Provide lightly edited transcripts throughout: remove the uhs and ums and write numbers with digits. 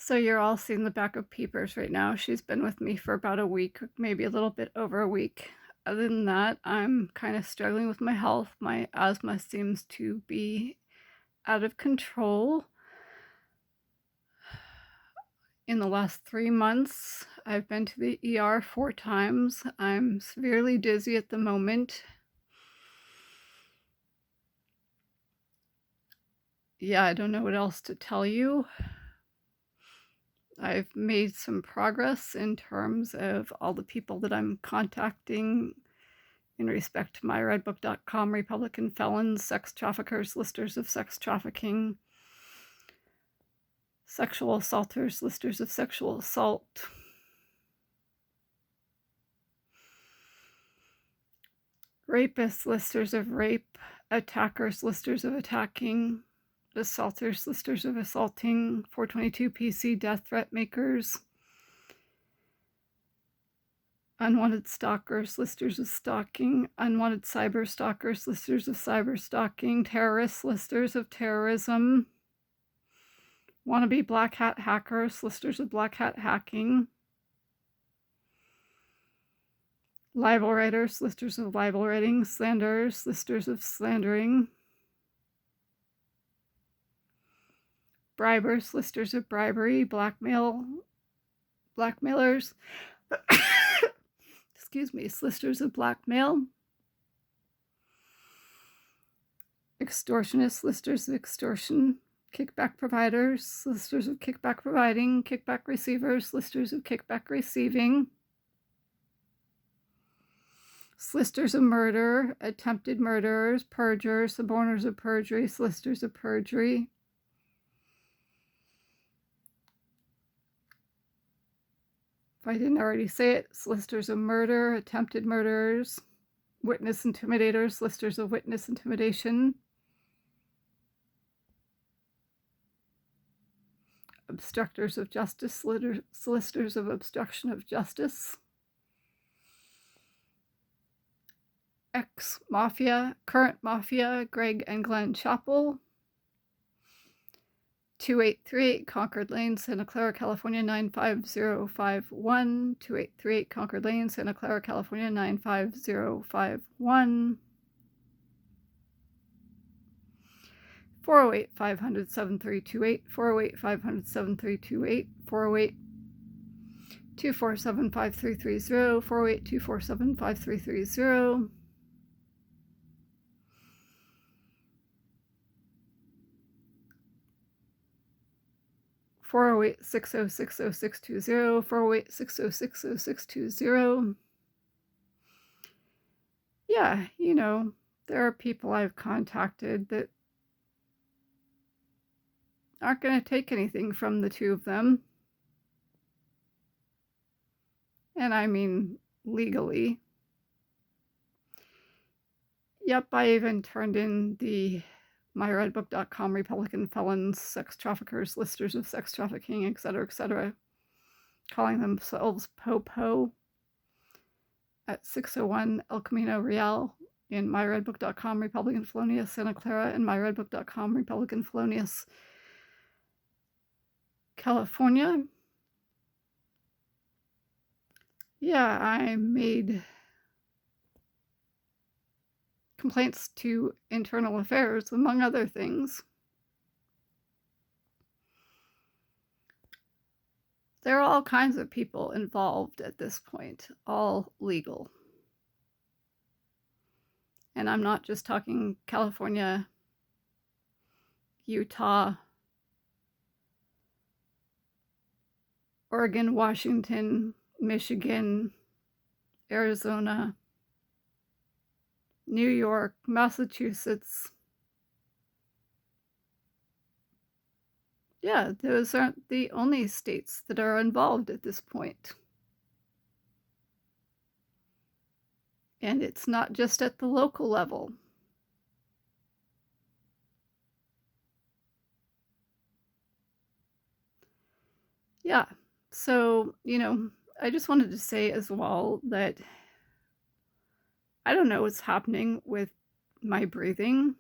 So you're all seeing the back of Peepers right now. She's been with me for about a week, maybe a little bit over a week. Other than that, I'm kind of struggling with my health. My asthma seems to be out of control. In the last 3 months, I've been to the ER 4 times. I'm severely dizzy at the moment. Yeah, I don't know what else to tell you. I've made some progress in terms of all the people that I'm contacting in respect to Myredbook.com, Republican felons, sex traffickers, listers of sex trafficking, sexual assaulters, listers of sexual assault, rapists, listers of rape, attackers, listers of attacking, assaulters, listers of assaulting, 422 PC death threat makers, unwanted stalkers, listers of stalking, unwanted cyberstalkers, listers of cyberstalking, terrorists, listers of terrorism, wannabe black hat hackers, listers of black hat hacking, libel writers, listers of libel writing, slanderers, listers of slandering, bribers, listers of bribery, blackmailers, excuse me, listers of blackmail, extortionists, listers of extortion, kickback providers, listers of kickback providing, kickback receivers, listers of kickback receiving, listers of murder, attempted murderers, perjurers, suborners of perjury, listers of perjury, if I didn't already say it, listers of murder, attempted murderers, witness intimidators, listers of witness intimidation, obstructors of justice, solicitors of obstruction of justice, ex-mafia, current mafia, Greg and Glen Chapel, 2838 Concord Ln, Santa Clara, California 95051, 2838 Concord Ln, Santa Clara, California 95051, 408 500 7328, 408 500 7328, 408 247 5330, 408 247 5330, 408 606 0620, 408 606 0620. Yeah, you know, there are people I've contacted that aren't going to take anything from the two of them. And I mean legally. Yep, I even turned in the Myredbook.com Republican felons, sex traffickers, listers of sex trafficking, etc., calling themselves Popo at 601 El Camino Real in Myredbook.com Republican Felonious Santa Clara and Myredbook.com Republican Felonious California. Yeah, I made complaints to Internal Affairs, among other things. There are all kinds of people involved at this point, all legal. And I'm not just talking California, Utah, Oregon, Washington, Michigan, Arizona, New York, Massachusetts. Yeah, those aren't the only states that are involved at this point. And it's not just at the local level. Yeah, so, you know, I just wanted to say as well that I don't know what's happening with my breathing.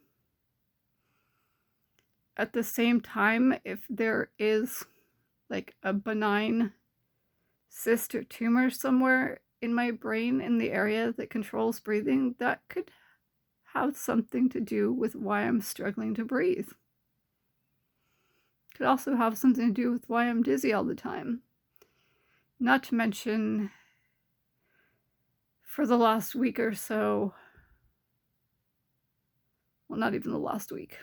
At the same time, if there is like a benign cyst or tumor somewhere in my brain in the area that controls breathing, that could have something to do with why I'm struggling to breathe. Could also have something to do with why I'm dizzy all the time. Not to mention, for the last week or so, well, not even the last week,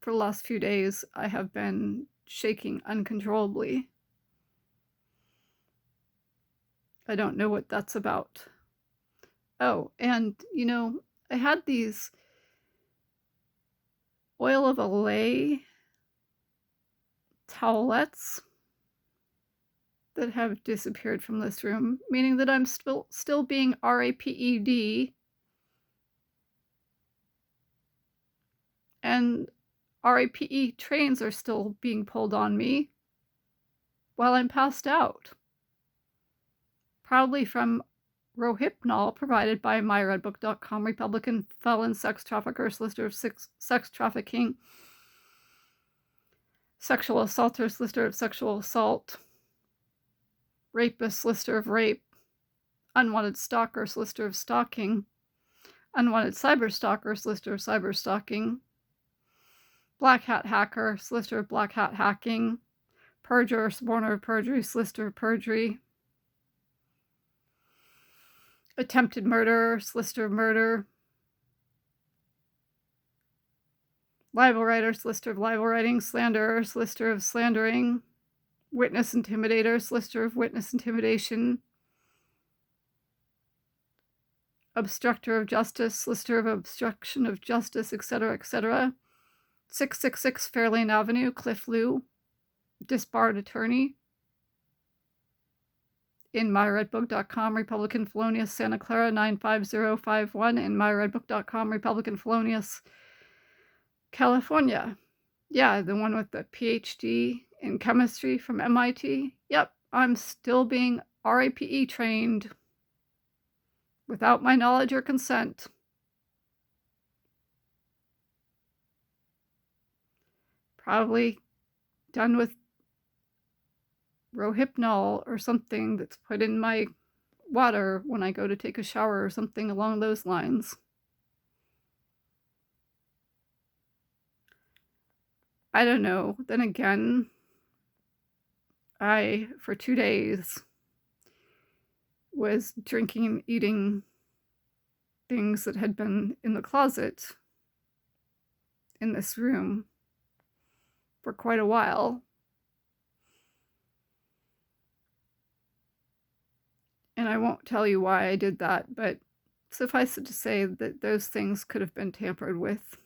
for the last few days, I have been shaking uncontrollably. I don't know what that's about. Oh, and, I had these oil of Olay towelettes that have disappeared from this room, meaning that I'm still being RAPED, and RAPE trains are still being pulled on me while I'm passed out. Probably from Rohypnol provided by Myredbook.com, Republican felon, sex traffickers, lister of sex trafficking, sexual assaulters, lister of sexual assault, rapists, lister of rape, unwanted stalkers, lister of stalking, unwanted cyberstalkers, lister of cyberstalking, black hat hacker, lister of black hat hacking, perjurer, suborner of perjury, lister of perjury, attempted murder, lister of murder, libel writers, lister of libel writing, slanderers, lister of slandering, witness intimidators, lister of witness intimidation, obstructor of justice, lister of obstruction of justice, etc., etc. 666 Fairlane Avenue, Cliff Lou, disbarred attorney. In myredbook.com, Republican Felonious, Santa Clara 95051. In myredbook.com, Republican Felonious, California. Yeah, the one with the PhD in chemistry from MIT. Yep, I'm still being RAPE trained without my knowledge or consent. Probably done with Rohypnol or something that's put in my water when I go to take a shower or something along those lines. I don't know. Then again, I, for 2 days, was drinking and eating things that had been in the closet in this room for quite a while. And I won't tell you why I did that, but suffice it to say that those things could have been tampered with.